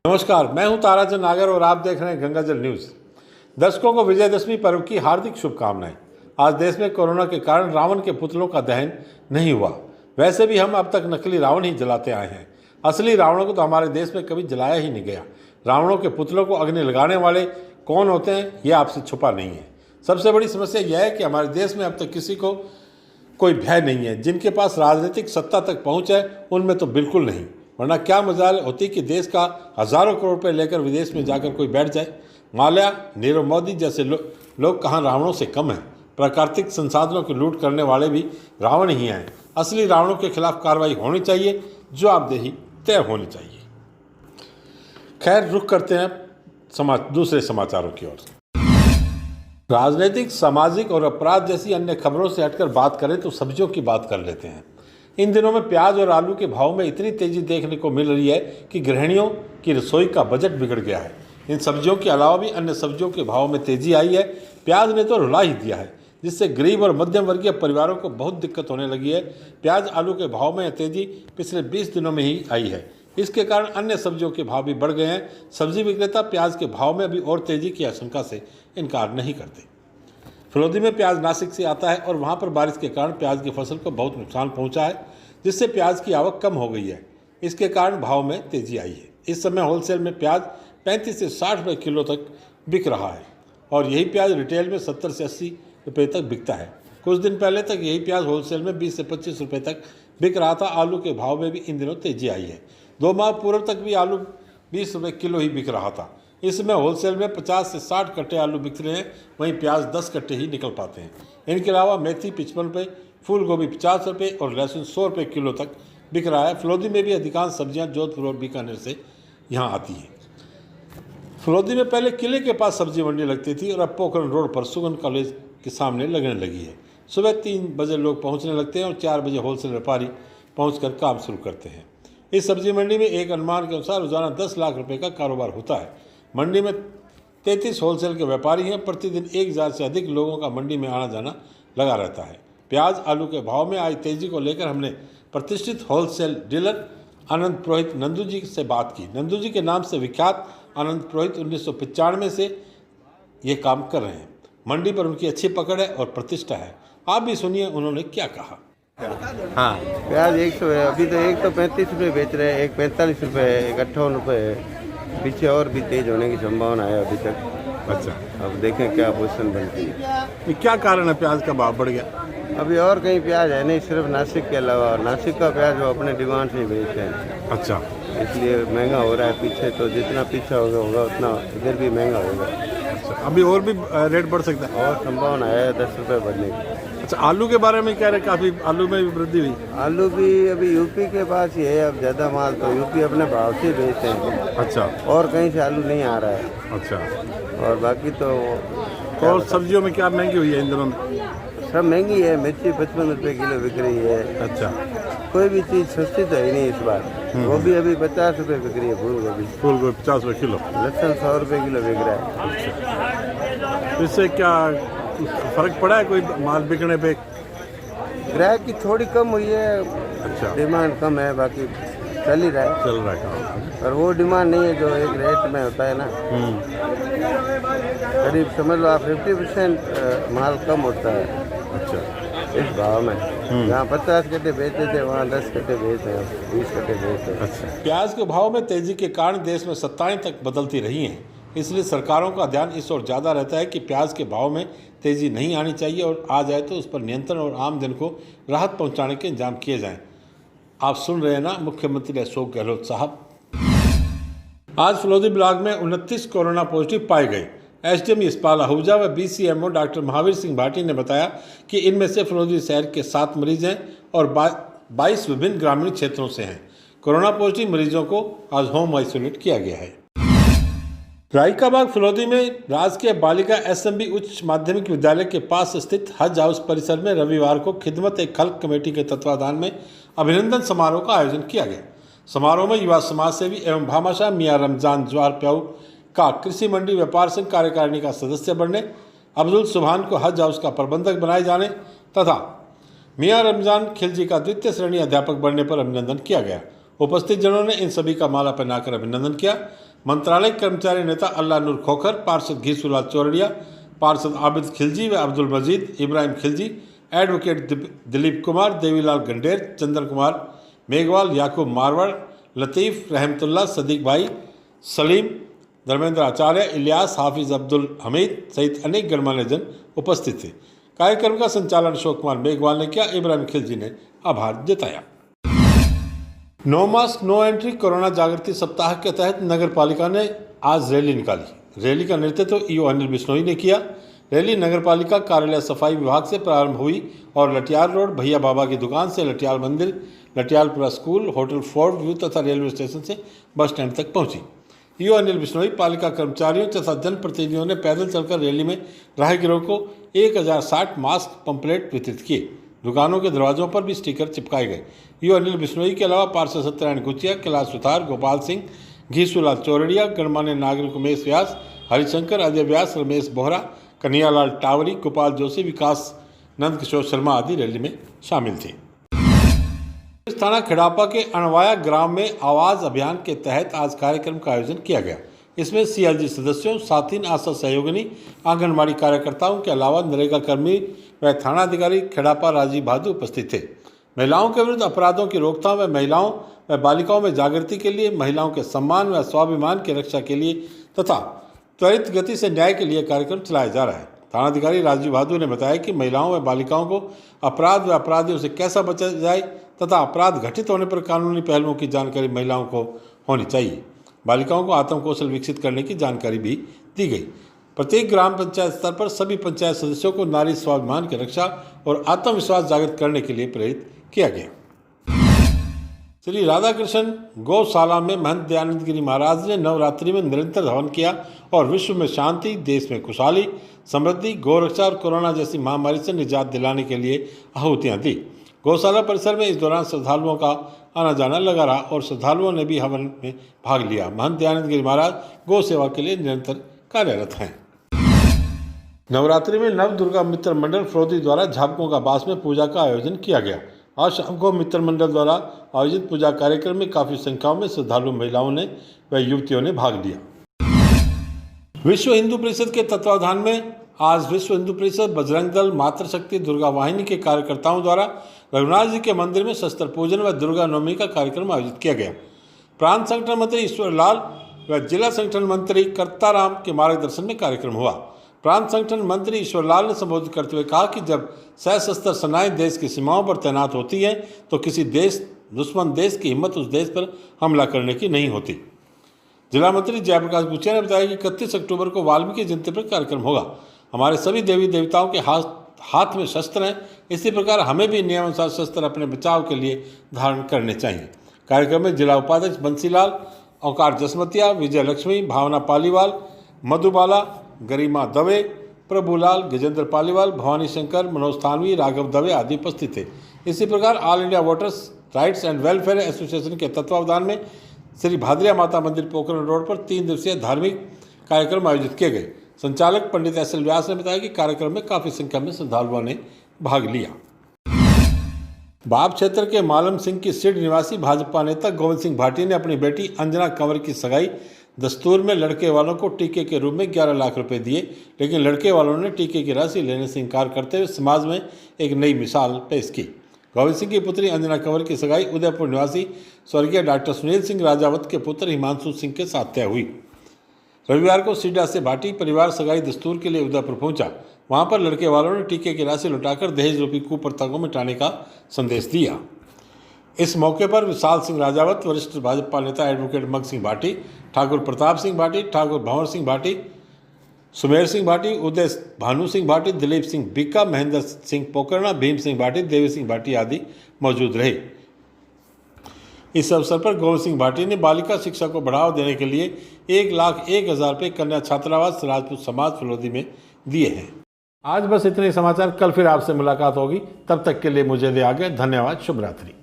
नमस्कार, मैं हूं ताराचंद नागर और आप देख रहे हैं गंगाजल न्यूज़। दर्शकों को विजयदशमी पर्व की हार्दिक शुभकामनाएं। आज देश में कोरोना के कारण रावण के पुतलों का दहन नहीं हुआ। वैसे भी हम अब तक नकली रावण ही जलाते आए हैं। असली रावणों को तो हमारे देश में कभी जलाया ही नहीं गया। रावणों के पुतलों को अग्नि लगाने वाले कौन होते हैं, यह आपसे छुपा नहीं है। सबसे बड़ी समस्या यह है कि हमारे देश में अब तक किसी को कोई भय नहीं है। जिनके पास राजनीतिक सत्ता तक पहुँच है, उनमें तो बिल्कुल नहीं। वरना क्या मजाल होती कि देश का हजारों करोड़ रुपए लेकर विदेश में जाकर कोई बैठ जाए। माल्या, नीरव मोदी जैसे लोग कहाँ रावणों से कम हैं। प्राकृतिक संसाधनों की लूट करने वाले भी रावण ही हैं। असली रावणों के खिलाफ कार्रवाई होनी चाहिए, जवाबदेही तय होनी चाहिए। खैर, रुख करते हैं दूसरे समाचारों की ओर। राजनीतिक, सामाजिक और अपराध जैसी अन्य खबरों से हटकर बात करें तो सब्जियों की बात कर लेते हैं। इन दिनों में प्याज और आलू के भाव में इतनी तेजी देखने को मिल रही है कि गृहिणियों की रसोई का बजट बिगड़ गया है। इन सब्जियों के अलावा भी अन्य सब्जियों के भाव में तेजी आई है। प्याज ने तो रुला ही दिया है, जिससे गरीब और मध्यम वर्गीय परिवारों को बहुत दिक्कत होने लगी है। प्याज आलू के भाव में तेजी पिछले 20 दिनों में ही आई है। इसके कारण अन्य सब्जियों के भाव भी बढ़ गए हैं। सब्जी विक्रेता प्याज के भाव में अभी और तेजी की आशंका से इनकार नहीं करते। फलोदी में प्याज नासिक से आता है और वहाँ पर बारिश के कारण प्याज की फसल को बहुत नुकसान पहुँचा है, जिससे प्याज की आवक कम हो गई है। इसके कारण भाव में तेजी आई है। इस समय होलसेल में प्याज 35 से 60 रुपये किलो तक बिक रहा है और यही प्याज रिटेल में 70 से 80 रुपये तक बिकता है। कुछ दिन पहले तक यही प्याज होलसेल में 20 से 25 रुपये तक बिक रहा था। आलू के भाव में भी इन दिनों तेजी आई है। 2 माह पूर्व तक भी आलू 20 रुपये किलो ही बिक रहा था। इस समय होलसेल में 50 से 60 कट्टे आलू बिक रहे हैं, वहीं प्याज 10 कट्टे ही निकल पाते हैं। इनके अलावा मेथी 55 रुपये, फूल गोभी 50 रुपये और लहसुन 100 रुपये किलो तक बिक रहा है। फलोदी में भी अधिकांश सब्जियां जोधपुर और बीकानेर से यहां आती हैं। फलोदी में पहले किले के पास सब्जी मंडी लगती थी और अब पोखरण रोड पर सुगन कॉलेज के सामने लगने लगी है। सुबह 3 बजे लोग पहुंचने लगते हैं और 4 बजे होलसेल व्यापारी पहुंचकर काम शुरू करते हैं। इस सब्जी मंडी में एक अनुमान के अनुसार रोजाना 10 लाख रुपये का कारोबार होता है। मंडी में 33 होलसेल के व्यापारी हैं। प्रतिदिन 1000 से अधिक लोगों का मंडी में आना जाना लगा रहता है। प्याज आलू के भाव में आई तेजी को लेकर हमने प्रतिष्ठित होलसेल डीलर आनंद पुरोहित नंदू जी से बात की। नंदू जी के नाम से विख्यात आनंद पुरोहित 1995 से ये काम कर रहे हैं। मंडी पर उनकी अच्छी पकड़ है और प्रतिष्ठा है। आप भी सुनिए उन्होंने क्या कहा। हाँ, प्याज 100 है अभी तो। एक तो 35 रुपये बेच रहे हैं, एक 45 रुपये है, एक 58 रुपये है। पीछे और भी तेज होने की संभावना है अभी तक। अच्छा, अब देखें क्या पोजीशन बनती है। ये क्या कारण है प्याज का भाव बढ़ गया? अभी और कहीं प्याज है नहीं, सिर्फ नासिक के अलावा। और नासिक का प्याज वो अपने डिमांड से ही बेचते हैं। अच्छा, इसलिए महंगा हो रहा है। पीछे तो जितना पीछे होगा उतना इधर भी महंगा होगा। अच्छा, अभी और भी रेट बढ़ सकता है? और संभावना है 10 रुपये बढ़ने की। अच्छा, आलू के बारे में कह रहे काफ़ी आलू में भी वृद्धि हुई? आलू भी अभी यूपी के पास ही है। अब ज़्यादा माल तो यूपी अपने भाव से बेचते हैं। अच्छा, और कहीं से आलू नहीं आ रहा है। अच्छा, और बाकी तो और सब्जियों में क्या महंगी हुई है इन दिनों में? सब महंगी है। मिर्ची 55 रुपये किलो बिक रही है। अच्छा, कोई भी चीज़ सस्ती तो है नहीं इस बार। गोभी अभी 50 रुपये बिक रही है। फूल गोभी 50 रुपये किलो। लहसुन 100 रुपये किलो बिक रहा है। इससे क्या फर्क पड़ा है कोई माल बिकने पे? ग्राहक की थोड़ी कम हुई है। अच्छा, डिमांड कम है, बाकी चल ही रहा है। चल रहा है काम। और वो डिमांड नहीं है जो एक रेट में होता है ना। करीब समझ लो आप 50% माल कम होता है। अच्छा, इस भाव में जहाँ 50 कट्टे बेचते थे वहाँ 10 कट्टे बेचते हैं, 20 कट्टे बेचते हैं। अच्छा। प्याज के भाव में तेजी के कारण देश में सत्ताएं तक बदलती रही हैं। इसलिए सरकारों का ध्यान इस ओर ज़्यादा रहता है कि प्याज के भाव में तेजी नहीं आनी चाहिए और आ जाए तो उस पर नियंत्रण और आम जन को राहत पहुंचाने के इंतजाम किए जाएं। आप सुन रहे हैं ना मुख्यमंत्री अशोक गहलोत साहब। आज फलोदी ब्लॉक में 29 कोरोना पॉजिटिव पाए गए। एसडीएम यशपाल आहूजा व बीसीएमओ डॉक्टर महावीर सिंह भाटी ने बताया कि इनमें से फलोदी शहर के 7 मरीज हैं और 22 विभिन्न ग्रामीण क्षेत्रों से हैं। कोरोना पॉजिटिव मरीजों को आज होम आइसोलेट किया गया है। रायकाबाग फलोदी में राजकीय बालिका एसएमबी उच्च माध्यमिक विद्यालय के पास स्थित हज हाउस परिसर में रविवार को खिदमत एक खल्क कमेटी के तत्वाधान में अभिनंदन समारोह का आयोजन किया गया। समारोह में युवा समाज सेवी एवं भामाशाह मियाँ रमजान जवाहर प्याऊ का कृषि मंडी व्यापार संघ कार्यकारिणी का सदस्य बनने, अब्दुल सुभान को हज हाउस का प्रबंधक बनाए जाने तथा मियाँ रमजान खिलजी का 2य श्रेणी अध्यापक बनने पर अभिनंदन किया गया। उपस्थित जनों ने इन सभी का माला पहनाकर अभिनंदन किया। मंत्रालय कर्मचारी नेता अल्लाह नूर खोखर, पार्षद घीसूलाल चौरड़िया, पार्षद आबिद खिलजी व अब्दुल मजीद इब्राहिम खिलजी, एडवोकेट दिलीप कुमार, देवीलाल गंडेर, चंदन कुमार मेघवाल, याकूब मारवाड़, लतीफ़, रहमतुल्लाह, सदीक भाई, सलीम, धर्मेंद्र आचार्य, इलियास, हाफिज़ अब्दुल हमीद सहित अनेक गणमान्य जन उपस्थित थे। कार्यक्रम का संचालन अशोक कुमार मेघवाल ने किया। इब्राहिम खिलजी ने आभार जताया। No mask no entry corona जागृति सप्ताह के तहत नगर पालिका ने आज रैली निकाली। रैली का नेतृत्व ईओ अनिल बिश्नोई ने किया। रैली नगर पालिका कार्यालय सफाई विभाग से प्रारंभ हुई और लटियाल रोड भैया बाबा की दुकान से लटियाल मंदिर, लटियालपुरा स्कूल, होटल फोर्ट व्यू तथा रेलवे स्टेशन से बस स्टैंड तक पहुंची। ईओ अनिल बिश्नोई, पालिका कर्मचारियों तथा जनप्रतिनिधियों ने पैदल चलकर रैली में राहगीरों को 1060 मास्क पंपलेट वितरित किए। दुकानों के दरवाजों पर भी स्टिकर चिपकाए गए। ईओ अनिल बिश्नोई के अलावा पार्षद सत्यनारायण गुचिया, कैलाश सुथार, गोपाल सिंह, घीसूलाल चौरड़िया, गणमान्य नागरिक उमेश व्यास, हरिशंकर, अजय व्यास, रमेश बोहरा, कन्हैयालाल टावरी, गोपाल जोशी, विकास नंद किशोर शर्मा आदि रैली में शामिल थे। थाना खिड़ापा के अणवाया ग्राम में आवाज़ अभियान के तहत आज कार्यक्रम का आयोजन किया गया। इसमें सीएलजी सदस्यों, साथीन, आशा सहयोगिनी, आंगनबाड़ी कार्यकर्ताओं के अलावा नरेगा कर्मी व थानाधिकारी खिड़ापा राजीव भादु उपस्थित थे। महिलाओं के विरुद्ध अपराधों की रोकथाम व महिलाओं व बालिकाओं में जागृति के लिए, महिलाओं के सम्मान व स्वाभिमान की रक्षा के लिए तथा त्वरित गति से न्याय के लिए कार्यक्रम चलाया जा रहा है। थानाधिकारी राजीव भादु ने बताया कि महिलाओं व बालिकाओं को अपराध व अपराधियों से कैसा बचा जाए तथा अपराध घटित होने पर कानूनी पहलुओं की जानकारी महिलाओं को होनी चाहिए। बालिकाओं को आत्म कौशल विकसित करने की जानकारी भी दी गई। प्रत्येक ग्राम पंचायत स्तर पर सभी पंचायत सदस्यों को नारी स्वाभिमान की रक्षा और आत्मविश्वास जागृत करने के लिए प्रेरित किया गया। श्री राधाकृष्ण गौशाला में महंत दयानंद गिरी महाराज ने नवरात्रि में निरंतर हवन किया और विश्व में शांति, देश में खुशहाली, समृद्धि, गौरक्षा और कोरोना जैसी महामारी से निजात दिलाने के लिए आहुतियां दी। गौशाला परिसर में इस दौरान श्रद्धालुओं का आना जाना लगा रहा और श्रद्धालुओं ने भी हवन में भाग लिया। महंत दयानंद गिरी महाराज गौ सेवा के लिए निरंतर कार्यरत हैं। नवरात्रि में नव दुर्गा मित्र मंडल फ्रोदी द्वारा झाबकों का बास में पूजा का आयोजन किया गया। आज शाम को मित्र मंडल द्वारा आयोजित पूजा कार्यक्रम में काफी संख्या में श्रद्धालु महिलाओं ने व युवतियों ने भाग लिया। विश्व हिंदू परिषद के तत्वावधान में आज विश्व हिंदू परिषद, बजरंग दल, मातृशक्ति, दुर्गा वाहिनी के कार्यकर्ताओं द्वारा रघुनाथ जी के मंदिर में शस्त्र पूजन व दुर्गा नवमी का कार्यक्रम आयोजित किया गया। प्रांत संगठन मंत्री ईश्वर लाल व जिला संगठन मंत्री कर्ताराम के मार्गदर्शन में कार्यक्रम हुआ। प्रांत संगठन मंत्री ईश्वर लाल ने संबोधित करते हुए कहा कि जब सशस्त्र सेनाएं देश की सीमाओं पर तैनात होती हैं तो किसी दुश्मन देश की हिम्मत उस देश पर हमला करने की नहीं होती। जिला मंत्री जयप्रकाश गुचिया ने बताया कि 31 अक्टूबर को वाल्मीकि जयंती पर कार्यक्रम होगा। हमारे सभी देवी देवताओं के हाथ में शस्त्र हैं, इसी प्रकार हमें भी नियमानुसार शस्त्र अपने बचाव के लिए धारण करने चाहिए। कार्यक्रम में जिला उपाध्यक्ष बंसीलाल, औकार जसमतिया, विजय लक्ष्मी, भावना पालीवाल, मधुबाला, गरिमा दवे, प्रभुलाल, गजेंद्र पालीवाल, भवानी शंकर, मनोज थानवी, राघव दवे आदि उपस्थित थे। इसी प्रकार all India voters rights and welfare association के तत्वावधान में श्री भादरिया माता मंदिर पोखरण रोड पर 3 दिवसीय धार्मिक कार्यक्रम आयोजित किए गए। संचालक पंडित एस.एल. व्यास ने बताया कि कार्यक्रम में काफी संख्या में श्रद्धालुओं ने भाग लिया। बाप क्षेत्र के मालम सिंह की सिड निवासी भाजपा नेता गोविंद सिंह भाटी ने अपनी बेटी अंजना कंवर की सगाई दस्तूर में लड़के वालों को टीके के रूप में 11 लाख रुपए दिए, लेकिन लड़के वालों ने टीके की राशि लेने से इनकार करते हुए समाज में एक नई मिसाल पेश की। गोविंद सिंह की पुत्री अंजना कंवर की सगाई उदयपुर निवासी स्वर्गीय डॉक्टर सुनील सिंह राजावत के पुत्र हिमांशु सिंह के साथ तय हुई। रविवार को सीडा से भाटी परिवार सगाई दस्तूर के लिए उदयपुर पहुंचा। वहां पर लड़के वालों ने टीके की राशि लौटाकर दहेज रूपी कुप्रथा को मिटाने का संदेश दिया। इस मौके पर विशाल सिंह राजावत, वरिष्ठ भाजपा नेता एडवोकेट मग सिंह भाटी, ठाकुर प्रताप सिंह भाटी, ठाकुर भंवर सिंह भाटी, सुमेर सिंह भाटी, उदय भानु सिंह भाटी, दिलीप सिंह बिक्का, महेंद्र सिंह पोकरना, भीम सिंह भाटी, देवी सिंह भाटी आदि मौजूद रहे। इस अवसर पर गोविंद सिंह भाटी ने बालिका शिक्षा को बढ़ावा देने के लिए 1,01,000 रुपये कन्या छात्रावास राजपूत समाज फलोदी में दिए हैं। आज बस इतने समाचार। कल फिर आपसे मुलाकात होगी, तब तक के लिए मुझे दे आगे। धन्यवाद। शुभ रात्रि।